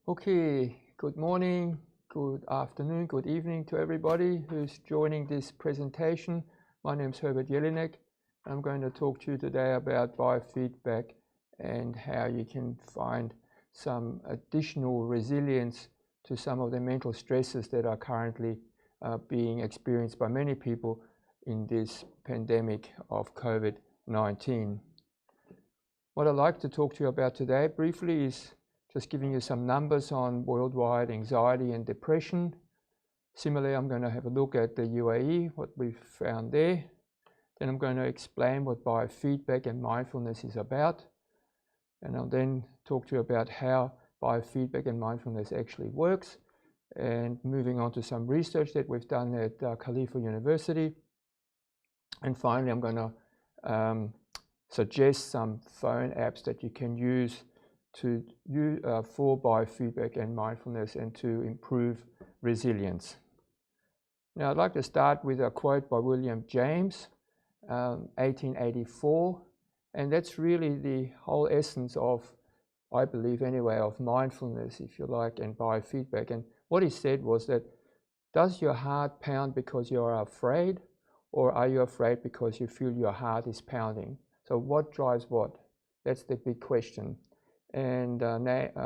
Okay, good morning, good afternoon, good evening to everybody who's joining this presentation. My name is Herbert Jelinek. I'm going to talk to you today about biofeedback and how you can find some additional resilience to some of the mental stresses that are currently being experienced by many people in this pandemic of COVID-19. What I'd like to talk to you about today briefly is just giving you some numbers on worldwide anxiety and depression. Similarly, I'm going to have a look at the UAE, what we've found there. Then I'm going to explain what biofeedback and mindfulness is about. And I'll then talk to you about how biofeedback and mindfulness actually works. And moving on to some research that we've done at Khalifa University. And finally, I'm going to suggest some phone apps that you can use for biofeedback and mindfulness and to improve resilience. Now, I'd like to start with a quote by William James, 1884, and that's really the whole essence of, I believe anyway, of mindfulness, if you like, and biofeedback. And what he said was that, does your heart pound because you are afraid, or are you afraid because you feel your heart is pounding? So what drives what? That's the big question. And a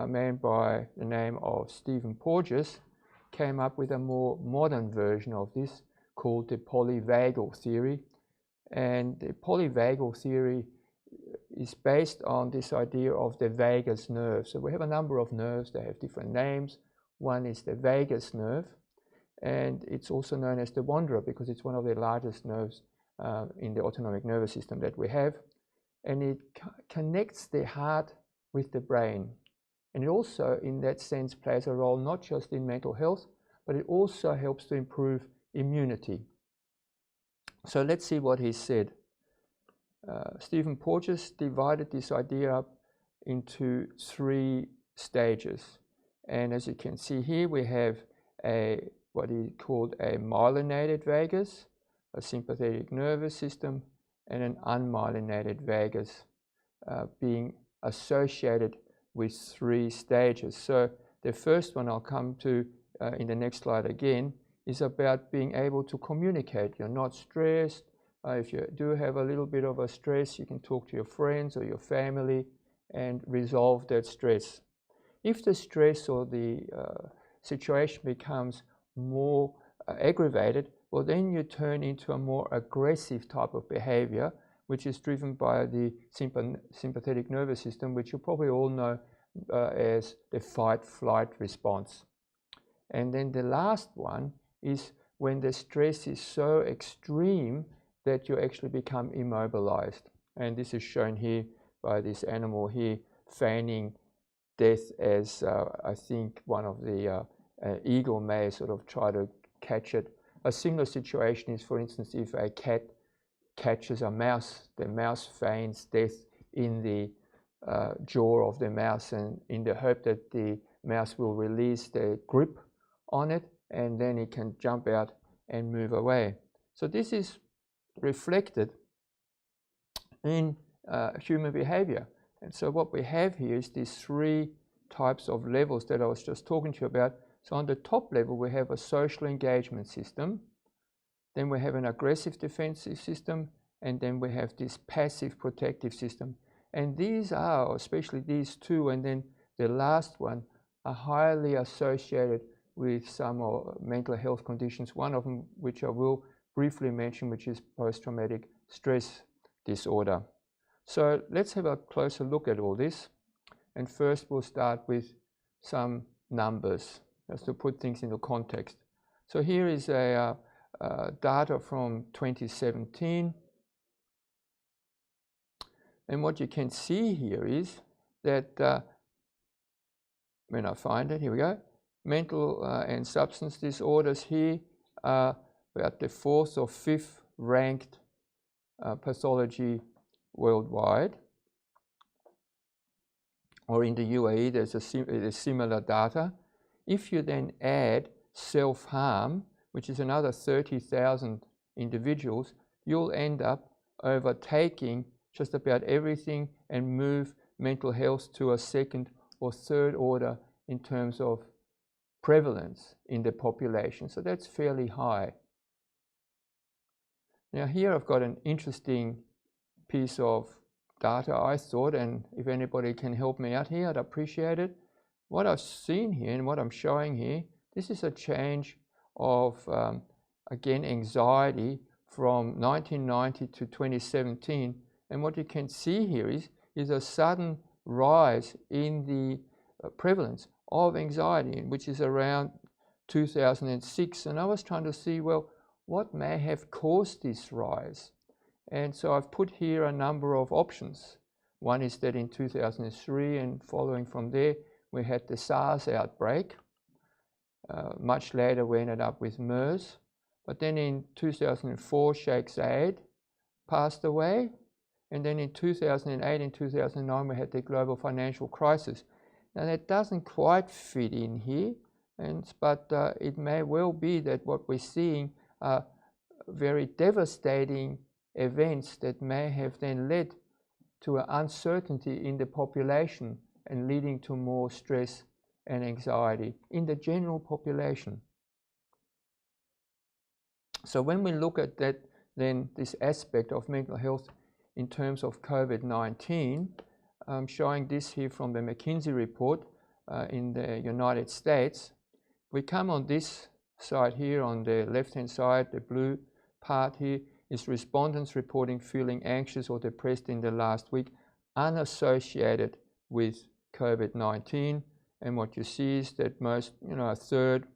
man by the name of Stephen Porges came up with a more modern version of this called the Polyvagal Theory. And the Polyvagal Theory is based on this idea of the vagus nerve. So we have a number of nerves, they have different names. One is the vagus nerve, and it's also known as the wanderer because it's one of the largest nerves in the autonomic nervous system that we have. And it connects the heart with the brain. And it also, in that sense, plays a role not just in mental health, but it also helps to improve immunity. So let's see what he said. Stephen Porges divided this idea up into 3 stages. And as you can see here, we have what he called a myelinated vagus, a sympathetic nervous system, and an unmyelinated vagus being associated with 3 stages. So the first one I'll come to in the next slide again is about being able to communicate. You're not stressed. If you do have a little bit of a stress, you can talk to your friends or your family and resolve that stress. If the stress or the situation becomes more aggravated, well, then you turn into a more aggressive type of behavior, which is driven by the sympathetic nervous system, which you probably all know as the fight-flight response. And then the last one is when the stress is so extreme that you actually become immobilized. And this is shown here by this animal here, feigning death as I think one of the eagle may sort of try to catch it. A similar situation is, for instance, if a cat catches a mouse, the mouse feigns death in the jaw of the mouse, and in the hope that the mouse will release the grip on it, and then it can jump out and move away. So this is reflected in human behavior. And so what we have here is these 3 types of levels that I was just talking to you about. So on the top level, we have a social engagement system. Then we have an aggressive defensive system, and then we have this passive protective system. And these are, especially these 2, and then the last one, are highly associated with some mental health conditions, one of them which I will briefly mention, which is post-traumatic stress disorder. So let's have a closer look at all this. And first we'll start with some numbers, just to put things into context. So here is a data from 2017, and what you can see here is that when I find it, here we go, mental and substance disorders here are about the 4th or 5th ranked pathology worldwide. Or in the UAE, there's similar data. If you then add self-harm, which is another 30,000 individuals, you'll end up overtaking just about everything and move mental health to a 2nd or 3rd order in terms of prevalence in the population. So that's fairly high. Now here I've got an interesting piece of data, I thought, and if anybody can help me out here, I'd appreciate it. What I've seen here and what I'm showing here, this is a change of, again, anxiety from 1990 to 2017. And what you can see here is a sudden rise in the prevalence of anxiety, which is around 2006. And I was trying to see, well, what may have caused this rise? And so I've put here a number of options. One is that in 2003 and following from there, we had the SARS outbreak. Much later, we ended up with MERS. But then in 2004, Sheikh Zayed passed away. And then in 2008 and 2009, we had the global financial crisis. Now, that doesn't quite fit in here, but it may well be that what we're seeing are very devastating events that may have then led to an uncertainty in the population and leading to more stress and anxiety in the general population. So when we look at that, then this aspect of mental health in terms of COVID-19, I'm showing this here from the McKinsey report in the United States. We come on this side here on the left-hand side, the blue part here is respondents reporting feeling anxious or depressed in the last week unassociated with COVID-19. And what you see is that most, a third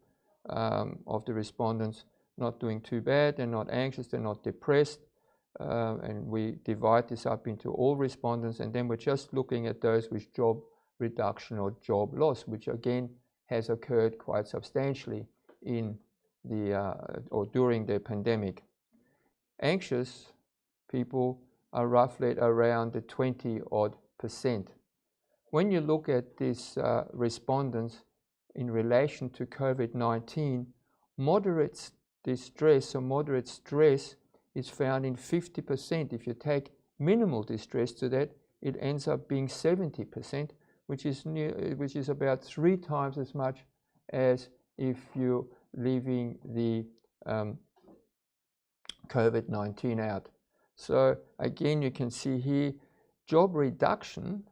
of the respondents not doing too bad, they're not anxious, they're not depressed. And we divide this up into all respondents, and then we're just looking at those with job reduction or job loss, which again has occurred quite substantially in the or during the pandemic. Anxious people are roughly at around the 20-odd%. When you look at these respondents in relation to COVID-19, moderate distress or moderate stress is found in 50%. If you take minimal distress to that, it ends up being 70%, which is about 3 times as much as if you're leaving the COVID-19 out. So again, you can see here, job reduction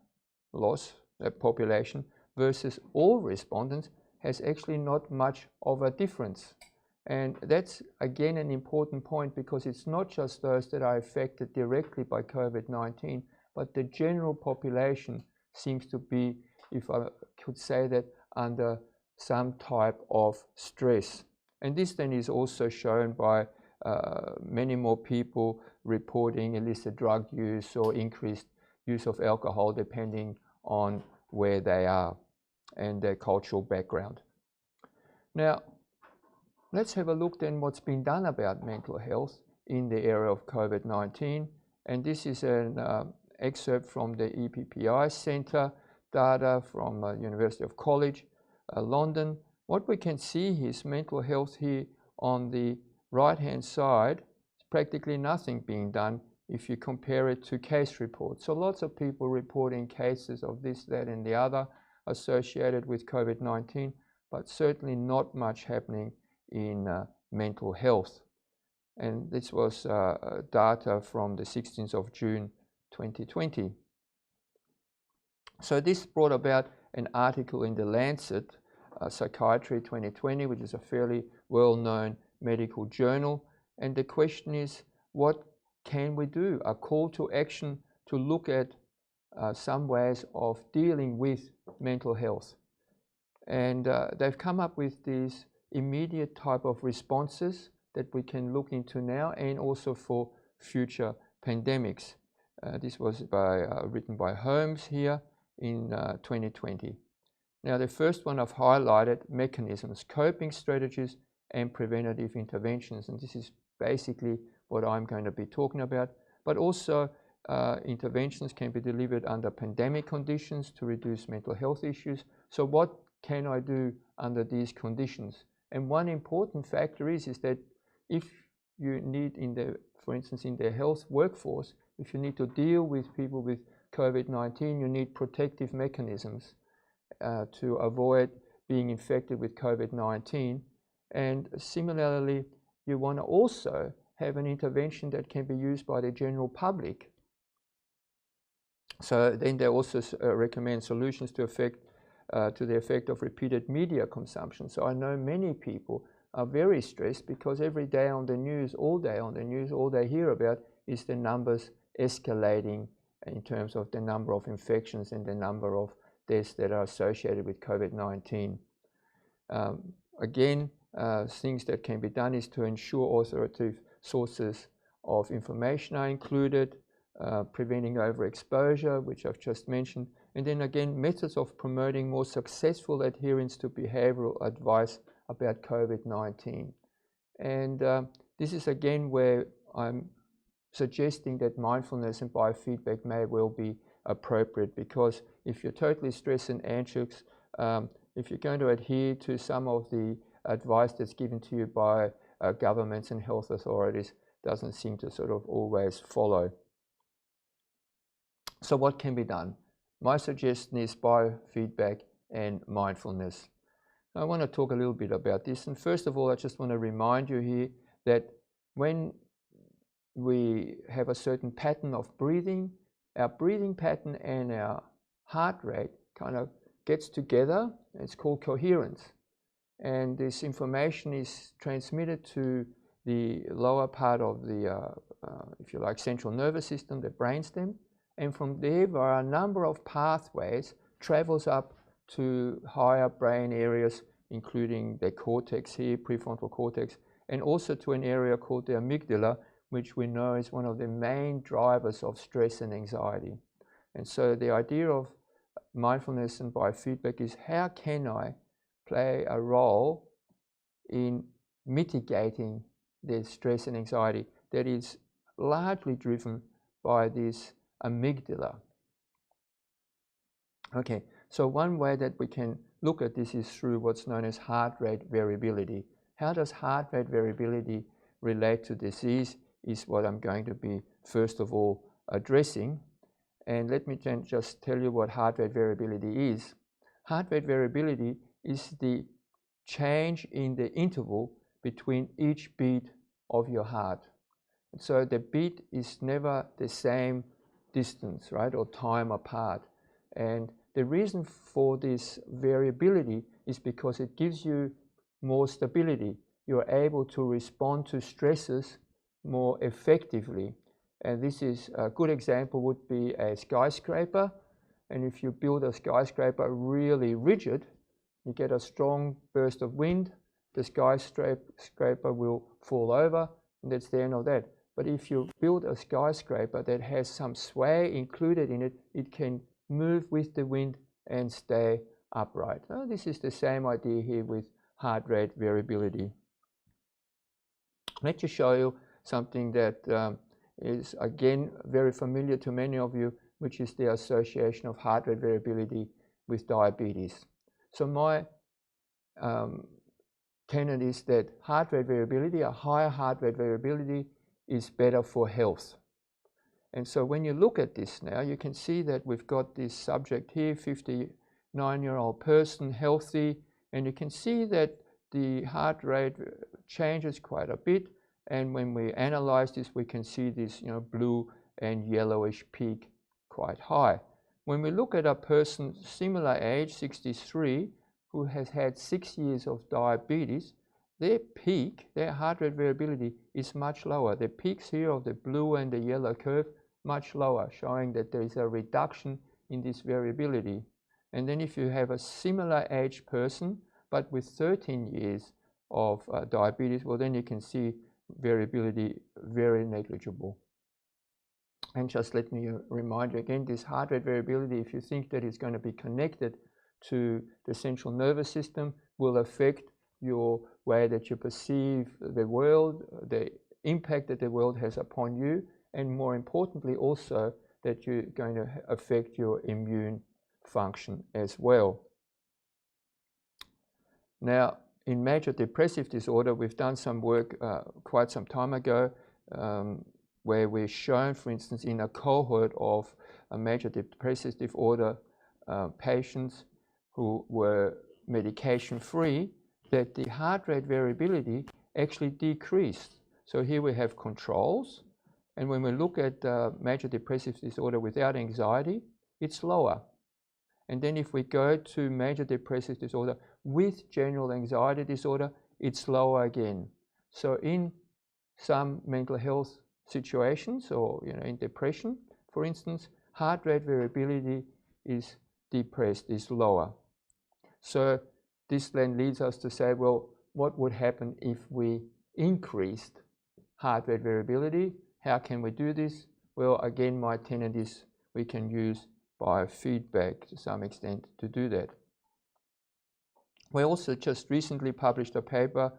loss, population, versus all respondents has actually not much of a difference. And that's, again, an important point, because it's not just those that are affected directly by COVID-19, but the general population seems to be, if I could say that, under some type of stress. And this then is also shown by many more people reporting illicit drug use or increased use of alcohol, depending on where they are and their cultural background. Now, let's have a look then what's been done about mental health in the area of COVID-19. And this is an excerpt from the EPPI Centre data from University of College, London. What we can see here is mental health here on the right-hand side, practically nothing being done if you compare it to case reports. So lots of people reporting cases of this, that, and the other associated with COVID-19, but certainly not much happening in mental health. And this was data from the 16th of June 2020. So this brought about an article in the Lancet Psychiatry 2020, which is a fairly well-known medical journal. And the question is, what can we do? A call to action to look at some ways of dealing with mental health. And they've come up with these immediate type of responses that we can look into now, and also for future pandemics. This was written by Holmes here in 2020. Now, the first one I've highlighted, mechanisms, coping strategies, and preventative interventions. And this is basically what I'm going to be talking about. But also, interventions can be delivered under pandemic conditions to reduce mental health issues. So what can I do under these conditions? And one important factor is that if you need, for instance, in the health workforce, if you need to deal with people with COVID-19, you need protective mechanisms. to avoid being infected with COVID-19. And similarly, you want to also have an intervention that can be used by the general public. So then they also recommend solutions to the effect of repeated media consumption. So I know many people are very stressed because every day on the news, all they hear about is the numbers escalating in terms of the number of infections and the number of deaths that are associated with COVID-19. Again, things that can be done is to ensure authoritative sources of information are included, preventing overexposure, which I've just mentioned, and then again, methods of promoting more successful adherence to behavioral advice about COVID-19. And this is again where I'm suggesting that mindfulness and biofeedback may well be appropriate, because if you're totally stressed and anxious, if you're going to adhere to some of the advice that's given to you by governments and health authorities, doesn't seem to sort of always follow. So what can be done? My suggestion is biofeedback and mindfulness. I want to talk a little bit about this. And first of all, I just want to remind you here that when we have a certain pattern of breathing, our breathing pattern and our heart rate kind of gets together. It's called coherence. And this information is transmitted to the lower part of the, if you like, central nervous system, the brainstem. And from there, via a number of pathways, travels up to higher brain areas, including the cortex here, prefrontal cortex, and also to an area called the amygdala, which we know is one of the main drivers of stress and anxiety. And so the idea of mindfulness and biofeedback is, how can I play a role in mitigating the stress and anxiety that is largely driven by this amygdala. Okay, so one way that we can look at this is through what's known as heart rate variability. How does heart rate variability relate to disease is what I'm going to be first of all addressing. And let me then just tell you what heart rate variability is. Heart rate variability is the change in the interval between each beat of your heart. So the beat is never the same distance, right, or time apart. And the reason for this variability is because it gives you more stability. You're able to respond to stresses more effectively. And this is a good example would be a skyscraper. And if you build a skyscraper really rigid, you get a strong burst of wind, the skyscraper will fall over, and that's the end of that. But if you build a skyscraper that has some sway included in it, it can move with the wind and stay upright. Now, this is the same idea here with heart rate variability. Let me show you something that is again very familiar to many of you, which is the association of heart rate variability with diabetes. So my tenet is that heart rate variability, a higher heart rate variability, is better for health. And so when you look at this now, you can see that we've got this subject here, 59-year-old person, healthy, and you can see that the heart rate changes quite a bit. And when we analyze this, we can see this, blue and yellowish peak quite high. When we look at a person similar age, 63, who has had 6 years of diabetes, their peak, their heart rate variability is much lower. The peaks here of the blue and the yellow curve, much lower, showing that there is a reduction in this variability. And then if you have a similar age person, but with 13 years of diabetes, well, then you can see variability very negligible. And just let me remind you again, this heart rate variability, if you think that it's going to be connected to the central nervous system, will affect your way that you perceive the world, the impact that the world has upon you, and more importantly also that you're going to affect your immune function as well. Now, in major depressive disorder, we've done some work quite some time ago where we've shown, for instance, in a cohort of a major depressive disorder patients, who were medication free, that the heart rate variability actually decreased. So here we have controls, and when we look at major depressive disorder without anxiety, it's lower. And then if we go to major depressive disorder with general anxiety disorder, it's lower again. So in some mental health situations, or in depression, for instance, heart rate variability is depressed, is lower. So this then leads us to say, well, what would happen if we increased heart rate variability? How can we do this? Well, again, my tenet is we can use biofeedback to some extent to do that. We also just recently published a paper,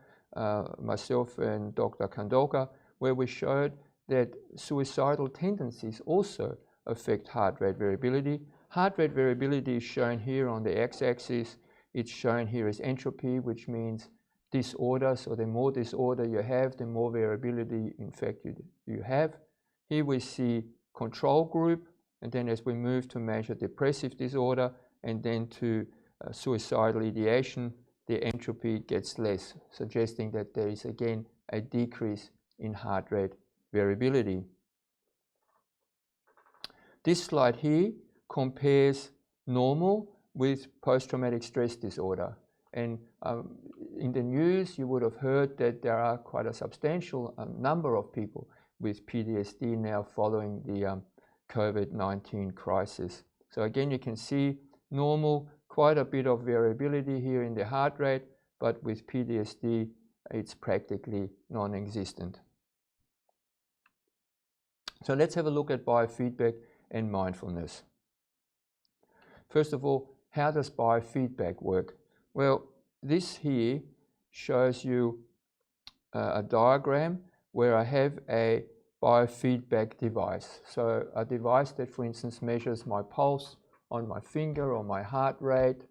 myself and Dr. Khandoka, where we showed that suicidal tendencies also affect heart rate variability. Heart rate variability is shown here on the x-axis. It's shown here as entropy, which means disorder. So the more disorder you have, the more variability, in fact, you have. Here we see control group, and then as we move to major depressive disorder and then to suicidal ideation, the entropy gets less, suggesting that there is again a decrease in heart rate variability. This slide here compares normal with post-traumatic stress disorder. And in the news, you would have heard that there are quite a substantial number of people with PTSD now following the COVID-19 crisis. So again, you can see normal, quite a bit of variability here in the heart rate, but with PTSD, it's practically non-existent. So let's have a look at biofeedback and mindfulness. First of all, how does biofeedback work? Well, this here shows you a diagram where I have a biofeedback device. So a device that, for instance, measures my pulse on my finger or my heart rate,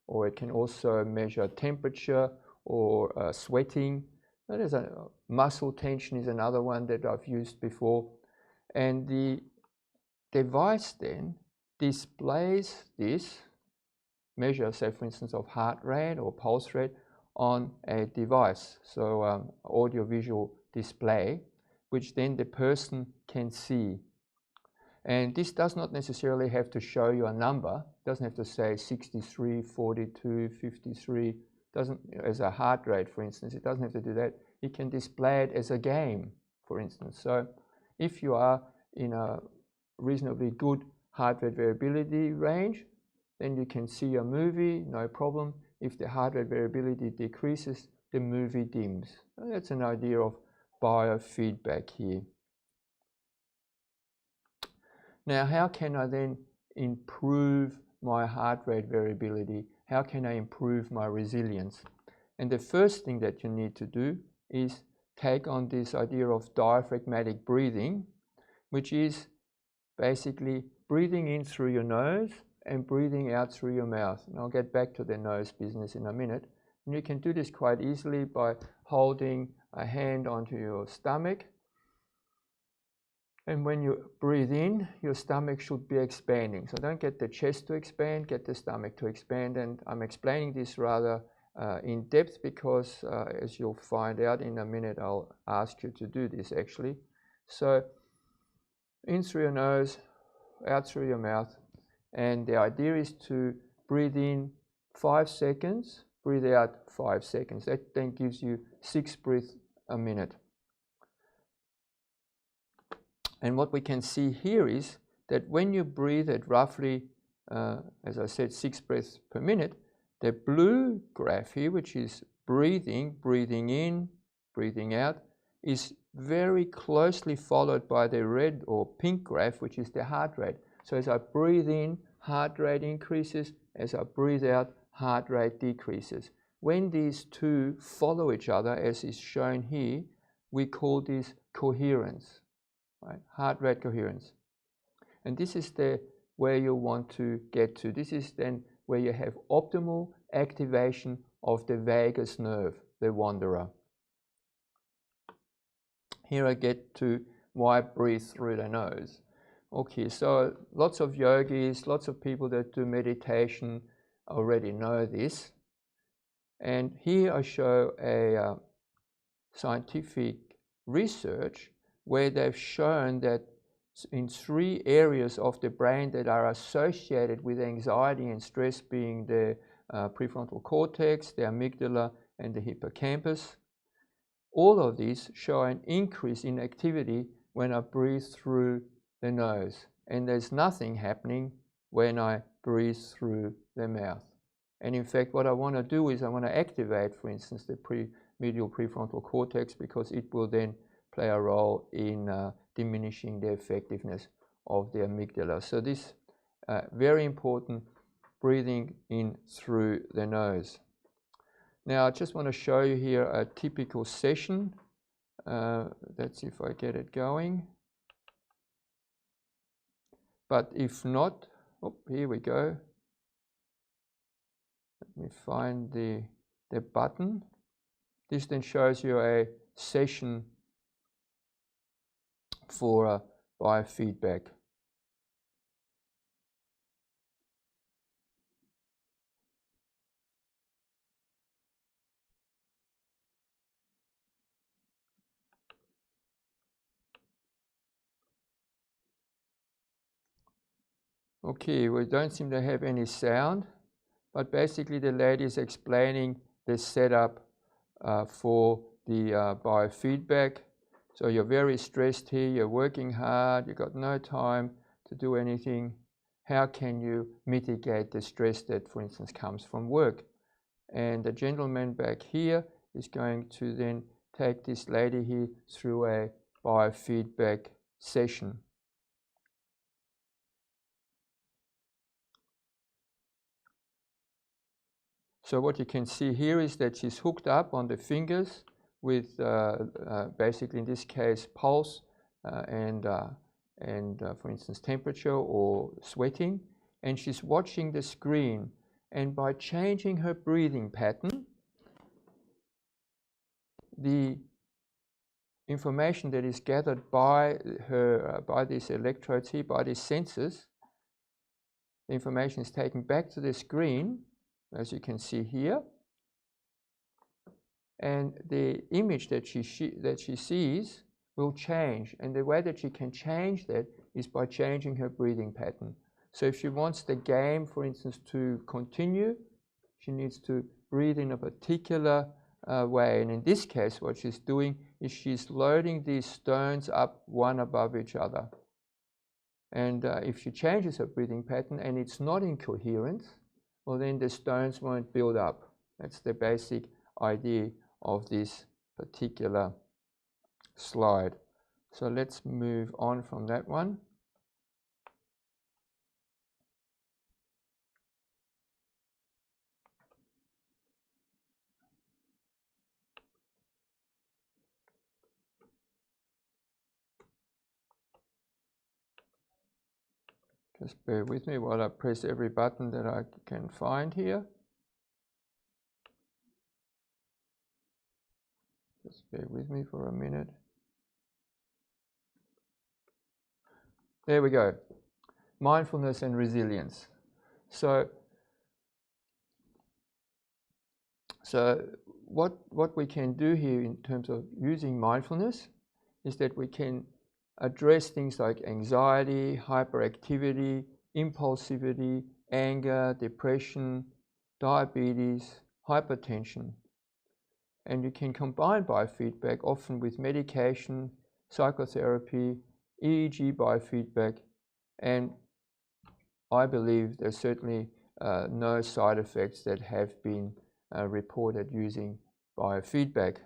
or it can also measure temperature or sweating. There's a muscle tension is another one that I've used before. And the device then displays this measure, say for instance, of heart rate or pulse rate on a device, so audio-visual display, which then the person can see. And this does not necessarily have to show you a number. It doesn't have to say 63, 42, 53, doesn't, as a heart rate, for instance. It doesn't have to do that. It can display it as a game, for instance. So if you are in a reasonably good heart rate variability range, then you can see a movie, no problem. If the heart rate variability decreases, the movie dims. That's an idea of biofeedback here. Now, how can I then improve my heart rate variability? How can I improve my resilience? And the first thing that you need to do is take on this idea of diaphragmatic breathing, which is basically breathing in through your nose and breathing out through your mouth. And I'll get back to the nose business in a minute. And you can do this quite easily by holding a hand onto your stomach. And when you breathe in, your stomach should be expanding. So don't get the chest to expand, get the stomach to expand. And I'm explaining this rather in depth because, as you'll find out in a minute, I'll ask you to do this actually. So in through your nose, out through your mouth. And the idea is to breathe in 5 seconds, breathe out 5 seconds. That then gives you 6 breaths a minute. And what we can see here is that when you breathe at roughly, as I said, 6 breaths per minute, the blue graph here, which is breathing in, breathing out, is very closely followed by the red or pink graph, which is the heart rate. So as I breathe in, heart rate increases. As I breathe out, heart rate decreases. When these two follow each other, as is shown here, we call this coherence. Right? Heart rate coherence. And this is where you want to get to. This is then where you have optimal activation of the vagus nerve, the wanderer. Here I get to why breathe through the nose. Okay, so lots of yogis, lots of people that do meditation already know this. And here I show a scientific research where they've shown that in 3 areas of the brain that are associated with anxiety and stress, being the prefrontal cortex, the amygdala, and the hippocampus, all of these show an increase in activity when I breathe through the nose, and there's nothing happening when I breathe through the mouth. And in fact, what I want to do is I want to activate, for instance, the medial prefrontal cortex, because it will then play a role in diminishing the effectiveness of the amygdala. So this very important, breathing in through the nose. Now I just want to show you here a typical session. Let's see if I get it going. But if not, oh, here we go. Let me find the button. This then shows you a session for biofeedback. Okay, we don't seem to have any sound, but basically the lady is explaining the setup for the biofeedback. So you're very stressed here, you're working hard, you've got no time to do anything. How can you mitigate the stress that, for instance, comes from work? And the gentleman back here is going to then take this lady here through a biofeedback session. So what you can see here is that she's hooked up on the fingers with basically, in this case, pulse and for instance, temperature or sweating. And she's watching the screen. And by changing her breathing pattern, the information that is gathered by her, by these electrodes here, by these sensors, the information is taken back to the screen, as you can see here, and the image that she sees will change. And the way that she can change that is by changing her breathing pattern. So if she wants the game, for instance, to continue, she needs to breathe in a particular way. And in this case, what she's doing is she's loading these stones up one above each other. And if she changes her breathing pattern and it's not in coherence, well, then the stones won't build up. That's the basic idea of this particular slide. So let's move on from that one. Just bear with me while I press every button that I can find here. Just bear with me for a minute. There we go. Mindfulness and resilience. So what we can do here in terms of using mindfulness is that we can address things like anxiety, hyperactivity, impulsivity, anger, depression, diabetes, hypertension. And you can combine biofeedback often with medication, psychotherapy, EEG biofeedback, and I believe there's certainly no side effects that have been reported using biofeedback.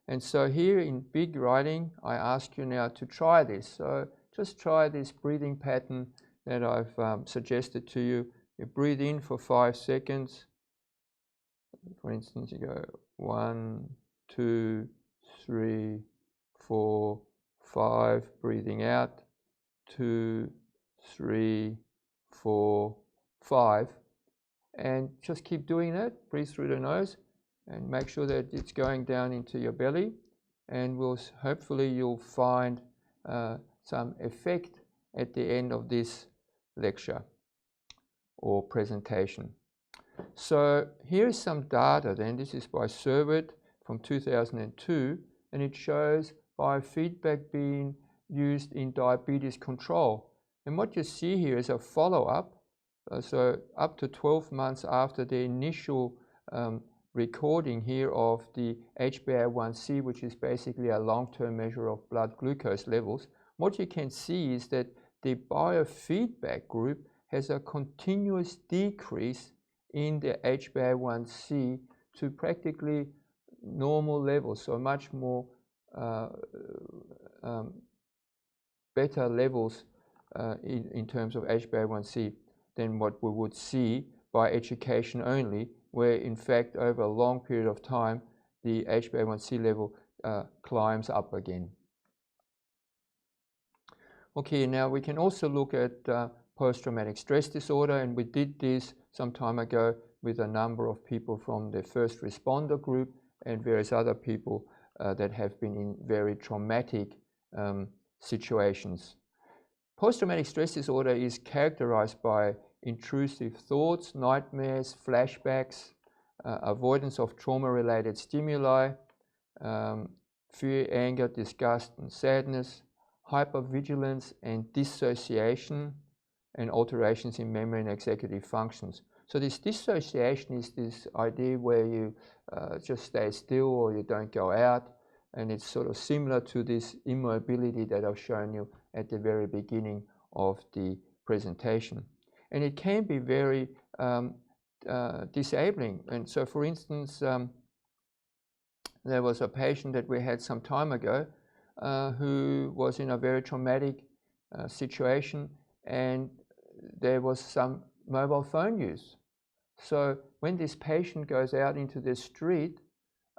And so here in big writing, I ask you now to try this. So just try this breathing pattern that I've suggested to you. You breathe in for 5 seconds. For instance, you go 1, 2, 3, 4, 5. Breathing out 2, 3, 4, 5. And just keep doing that. Breathe through the nose and make sure that it's going down into your belly, and hopefully you'll find some effect at the end of this lecture or presentation. So here is some data then. This is by Herbert from 2002, and it shows biofeedback being used in diabetes control. And what you see here is a follow-up, so up to 12 months after the initial recording here of the HbA1c, which is basically a long-term measure of blood glucose levels. What you can see is that the biofeedback group has a continuous decrease in the HbA1c to practically normal levels, so much more better levels in terms of HbA1c than what we would see by education only, where in fact over a long period of time the HbA1c level climbs up again. Okay, now we can also look at post-traumatic stress disorder, and we did this some time ago with a number of people from the first responder group and various other people that have been in very traumatic situations. Post-traumatic stress disorder is characterized by intrusive thoughts, nightmares, flashbacks, avoidance of trauma-related stimuli, fear, anger, disgust, and sadness, hypervigilance and dissociation, and alterations in memory and executive functions. So this dissociation is this idea where you just stay still or you don't go out, and it's sort of similar to this immobility that I've shown you at the very beginning of the presentation. And it can be very disabling. And so, for instance, there was a patient that we had some time ago who was in a very traumatic situation, and there was some mobile phone use. So when this patient goes out into the street,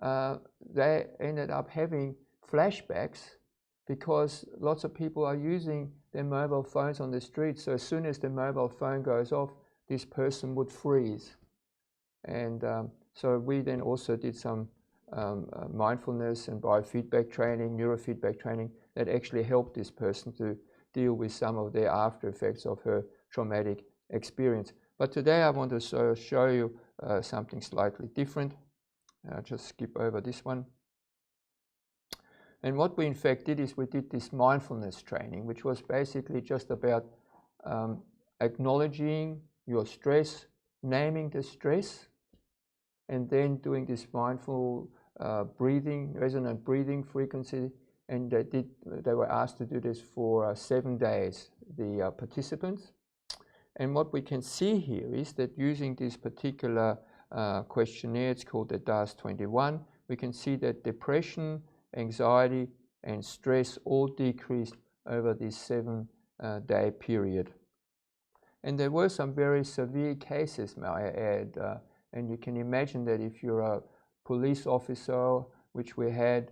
they ended up having flashbacks because lots of people are using their mobile phones on the street. So as soon as the mobile phone goes off, this person would freeze. And so we then also did some mindfulness and biofeedback training, neurofeedback training that actually helped this person to deal with some of the after effects of her traumatic experience. But today I want to show you something slightly different. I'll just skip over this one. And what we in fact did is we did this mindfulness training, which was basically just about acknowledging your stress, naming the stress, and then doing this mindful breathing, resonant breathing frequency. And they were asked to do this for 7 days, the participants. And what we can see here is that using this particular questionnaire, it's called the DAS-21, we can see that depression, anxiety, and stress all decreased over this 7-day period. And there were some very severe cases, may I add, and you can imagine that if you're a police officer, which we had,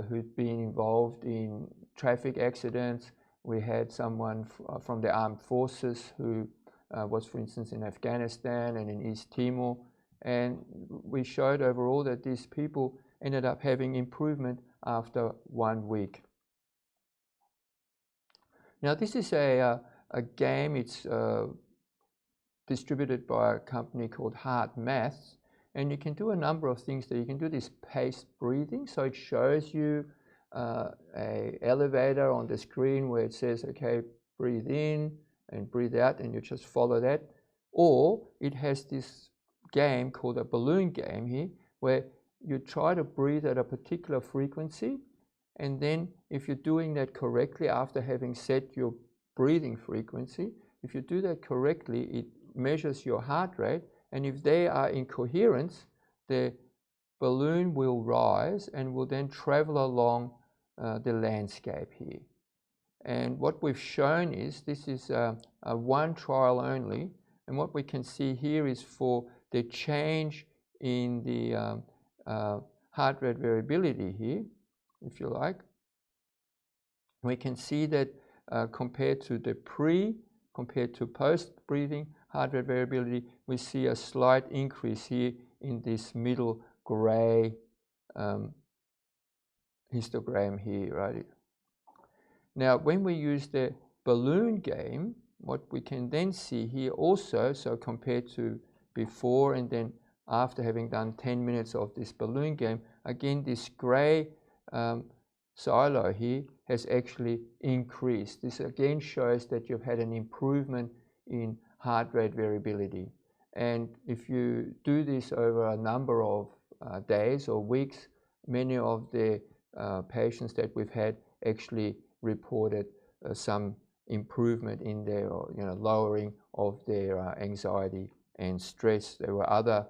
who'd been involved in traffic accidents, we had someone from the armed forces who was, for instance, in Afghanistan and in East Timor, and we showed overall that these people ended up having improvement after 1 week. Now this is a game. It's distributed by a company called Hard Maths, and you can do a number of things there. You can do this paced breathing, so it shows you a elevator on the screen where it says, okay, breathe in and breathe out, and you just follow that. Or it has this game called a balloon game here, where you try to breathe at a particular frequency, and then if you're doing that correctly after having set your breathing frequency, if you do that correctly, it measures your heart rate, and if they are in coherence, the balloon will rise and will then travel along the landscape here. And what we've shown is, this is a one trial only, and what we can see here is for the change in the heart rate variability here, if you like, we can see that compared to the compared to post-breathing heart rate variability, we see a slight increase here in this middle gray histogram here, right? Now, when we use the balloon game, what we can then see here also, so compared to before and then after having done 10 minutes of this balloon game, again this grey silo here has actually increased. This again shows that you've had an improvement in heart rate variability. And if you do this over a number of days or weeks, many of the patients that we've had actually reported some improvement in their, lowering of their anxiety and stress. There were other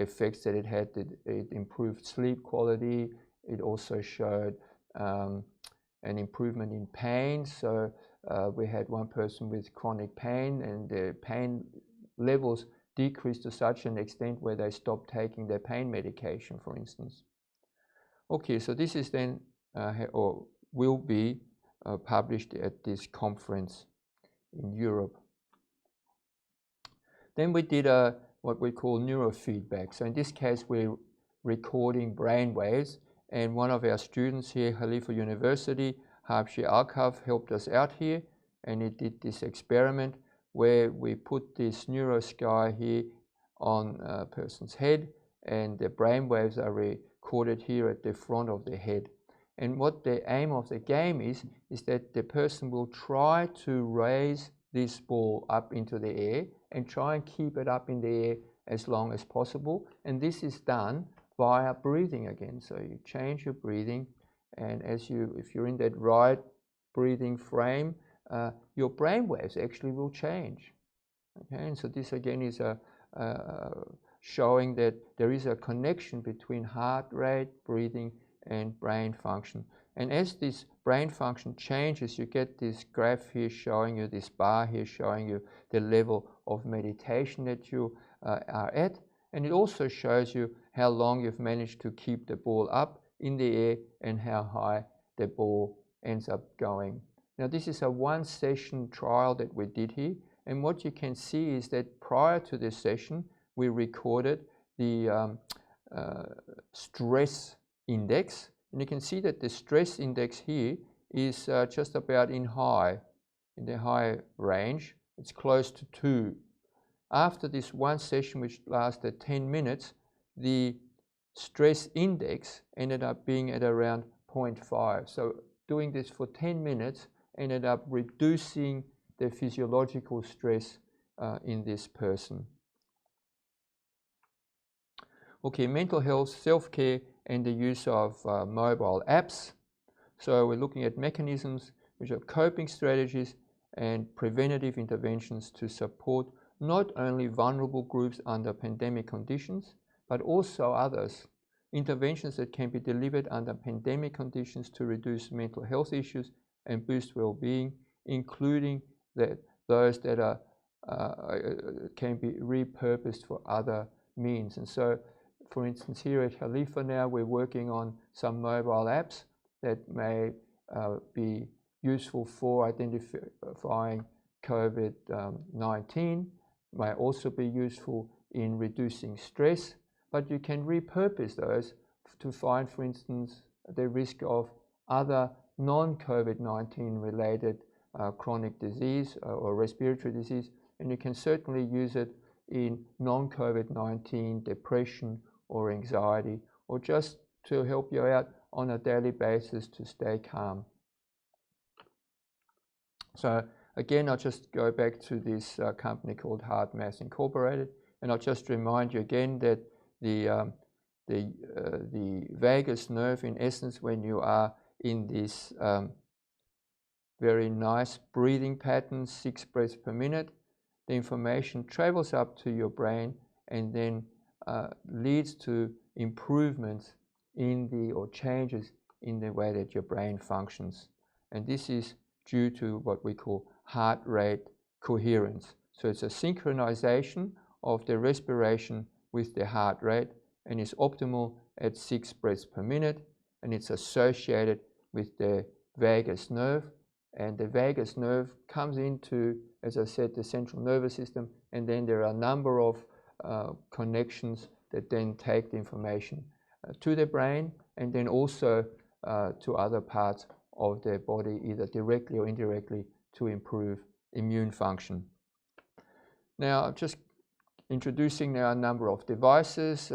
effects that it had. It improved sleep quality. It also showed an improvement in pain. So we had one person with chronic pain, and the pain levels decreased to such an extent where they stopped taking their pain medication, for instance. Okay, so this is then or will be published at this conference in Europe. Then we did what we call neurofeedback. So in this case, we're recording brain waves, and one of our students here, Khalifa University, Herbert, helped us out here, and he did this experiment where we put this neurosky here on a person's head, and the brain waves are recorded here at the front of the head. And what the aim of the game is that the person will try to raise this ball up into the air and try and keep it up in the air as long as possible. And this is done via breathing again. So you change your breathing, and if you're in that right breathing frame, your brain waves actually will change. Okay, and so this again is showing that there is a connection between heart rate, breathing, and brain function. And as this brain function changes, you get this graph here showing you, this bar here showing you the level of meditation that you are at. And it also shows you how long you've managed to keep the ball up in the air and how high the ball ends up going. Now this is a one-session trial that we did here. And what you can see is that prior to this session, we recorded the stress index, and you can see that the stress index here is just about in the high range. It's close to 2. After this one session, which lasted 10 minutes, the stress index ended up being at around 0.5. So doing this for 10 minutes ended up reducing the physiological stress in this person. Okay, mental health, self-care, and the use of mobile apps. So we're looking at mechanisms which are coping strategies and preventative interventions to support not only vulnerable groups under pandemic conditions, but also others. Interventions that can be delivered under pandemic conditions to reduce mental health issues and boost well-being, including those that can be repurposed for other means. And so, for instance, here at Khalifa now, we're working on some mobile apps that may be useful for identifying COVID-19, may also be useful in reducing stress, but you can repurpose those to find, for instance, the risk of other non-COVID-19 related chronic disease or respiratory disease, and you can certainly use it in non-COVID-19 depression or anxiety, or just to help you out on a daily basis to stay calm. So again, I'll just go back to this company called HeartMath Incorporated, and I'll just remind you again that the vagus nerve, in essence, when you are in this very nice breathing pattern, 6 breaths per minute, the information travels up to your brain and then leads to improvements or changes in the way that your brain functions. And this is due to what we call heart rate coherence. So it's a synchronization of the respiration with the heart rate, and is optimal at 6 breaths per minute, and it's associated with the vagus nerve. And the vagus nerve comes into, as I said, the central nervous system, and then there are a number of connections that then take the information to the brain, and then also to other parts of the body, either directly or indirectly, to improve immune function. Now, just Introducing now a number of devices.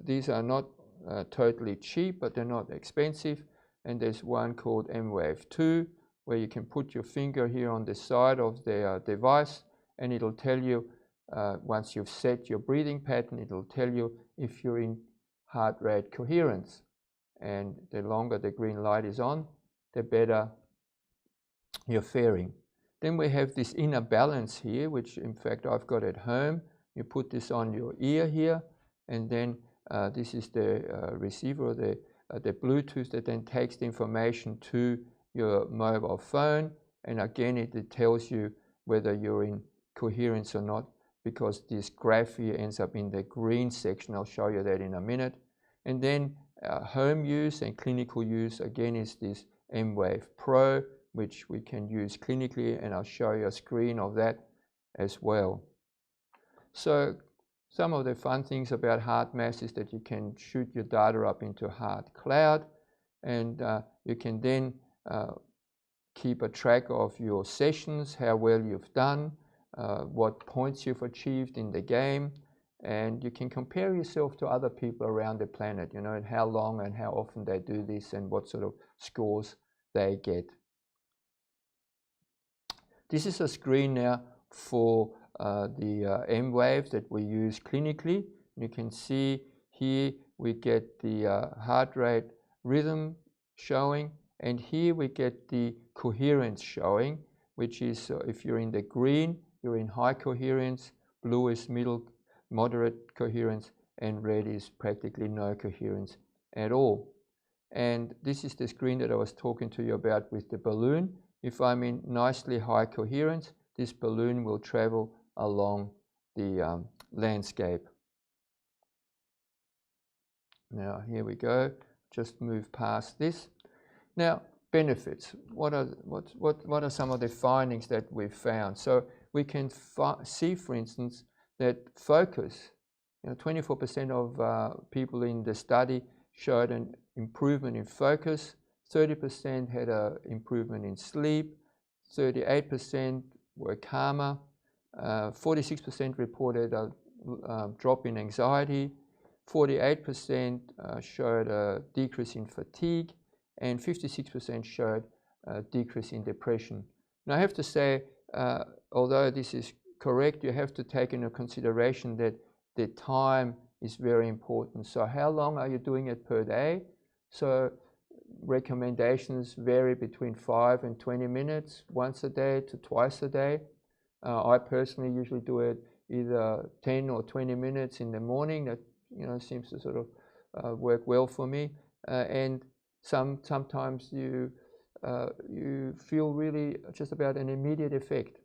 These are not totally cheap, but they're not expensive. And there's one called M-Wave 2, where you can put your finger here on the side of the device, and it'll tell you, once you've set your breathing pattern, it'll tell you if you're in heart rate coherence. And the longer the green light is on, the better you're faring. Then we have this inner balance here, which in fact I've got at home. You put this on your ear here, and then this is the receiver, the Bluetooth that then takes the information to your mobile phone, and again it tells you whether you're in coherence or not, because this graph here ends up in the green section. I'll show you that in a minute. And then home use and clinical use again is this M-Wave Pro, which we can use clinically, and I'll show you a screen of that as well. So some of the fun things about HeartMath is that you can shoot your data up into Heart Cloud, and you can then keep a track of your sessions, how well you've done, what points you've achieved in the game, and you can compare yourself to other people around the planet, you know, and how long and how often they do this and what sort of scores they get. This is a screen now for the M-Wave that we use clinically. You can see here we get the heart rate rhythm showing, and here we get the coherence showing, which is if you're in the green, you're in high coherence, blue is middle, moderate coherence, and red is practically no coherence at all. And this is the screen that I was talking to you about with the balloon. If I'm in nicely high coherence, this balloon will travel along the landscape. Now here we go, just move past this. Now benefits, what are some of the findings that we've found? So we can see, for instance, that focus, 24% of people in the study showed an improvement in focus, 30% had an improvement in sleep, 38% were calmer, 46% reported a drop in anxiety, 48% showed a decrease in fatigue, and 56% showed a decrease in depression. Now I have to say, although this is correct, you have to take into consideration that the time is very important. So how long are you doing it per day? So recommendations vary between 5 and 20 minutes, once a day to twice a day. I personally usually do it either 10 or 20 minutes in the morning. That seems to sort of work well for me. And sometimes you feel really just about an immediate effect,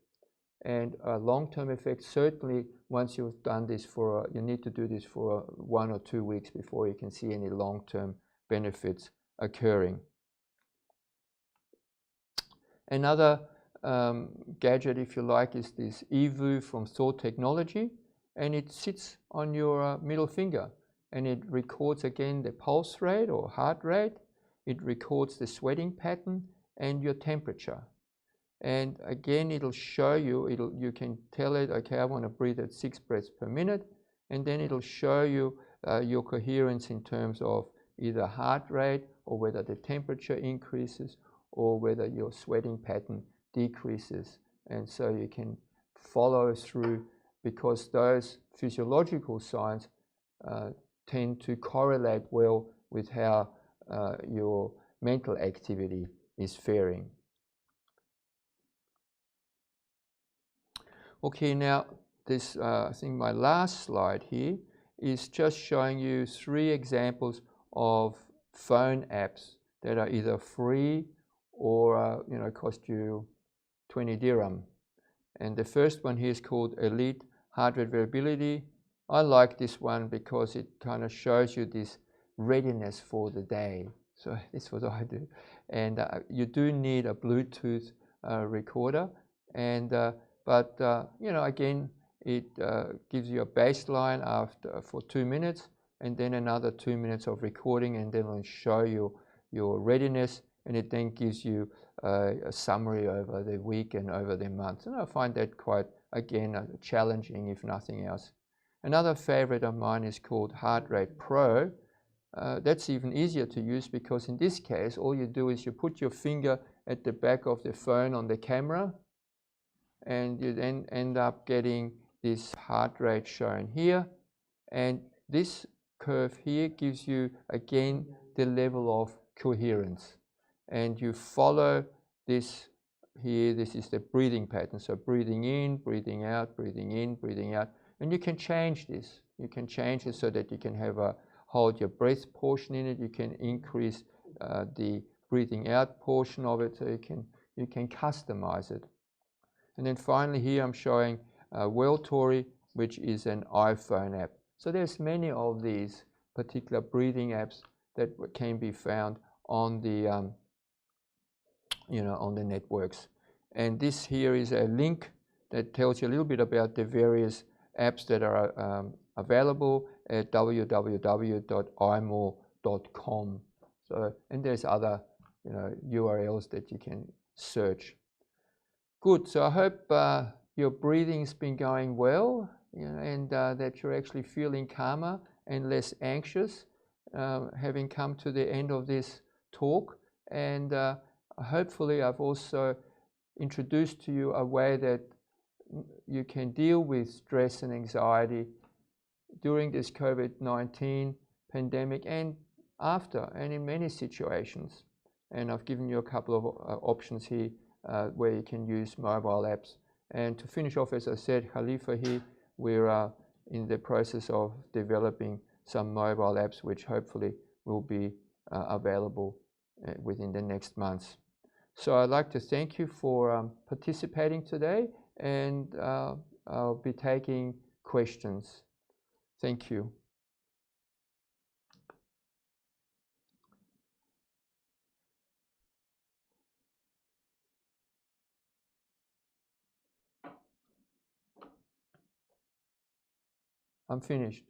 and a long-term effect certainly once you've done this for you need to do this for 1 or 2 weeks before you can see any long-term benefits occurring. Another gadget, if you like, is this eVoo from Thought Technology, and it sits on your middle finger, and it records again the pulse rate or heart rate. It records the sweating pattern and your temperature. And again, it'll show you, you can tell it, okay, I want to breathe at 6 breaths per minute, and then it'll show you your coherence in terms of either heart rate or whether the temperature increases or whether your sweating pattern decreases. And so you can follow through, because those physiological signs tend to correlate well with how your mental activity is faring. Okay, now this, I think my last slide here is just showing you 3 examples of phone apps that are either free or cost you 20 dirham. And the first one here is called Elite Heart Rate Variability. I like this one because it kind of shows you this readiness for the day. So that's what I do. And you do need a Bluetooth recorder, and but again, it gives you a baseline for 2 minutes, and then another 2 minutes of recording, and then it'll show you your readiness, and it then gives you a summary over the week and over the month. And I find that quite, again, challenging if nothing else. Another favorite of mine is called Heart Rate Pro. That's even easier to use because in this case, all you do is you put your finger at the back of the phone on the camera, and you then end up getting this heart rate shown here. And this curve here gives you, again, the level of coherence. And you follow this here. This is the breathing pattern. So breathing in, breathing out, breathing in, breathing out. And you can change this. You can change it so that you can have a hold your breath portion in it. You can increase the breathing out portion of it, so you can customize it. And then finally here I'm showing Welltory, which is an iPhone app. So there's many of these particular breathing apps that can be found on the on the networks. And this here is a link that tells you a little bit about the various apps that are available at www.imore.com. So, and there's other URLs that you can search. Good. So I hope your breathing's been going well, and that you're actually feeling calmer and less anxious, having come to the end of this talk. And hopefully I've also introduced to you a way that you can deal with stress and anxiety during this COVID-19 pandemic and after, and in many situations. And I've given you a couple of options here where you can use mobile apps. And to finish off, as I said, Khalifa here, we're in the process of developing some mobile apps which hopefully will be available within the next months. So I'd like to thank you for participating today, and I'll be taking questions. Thank you. I'm finished.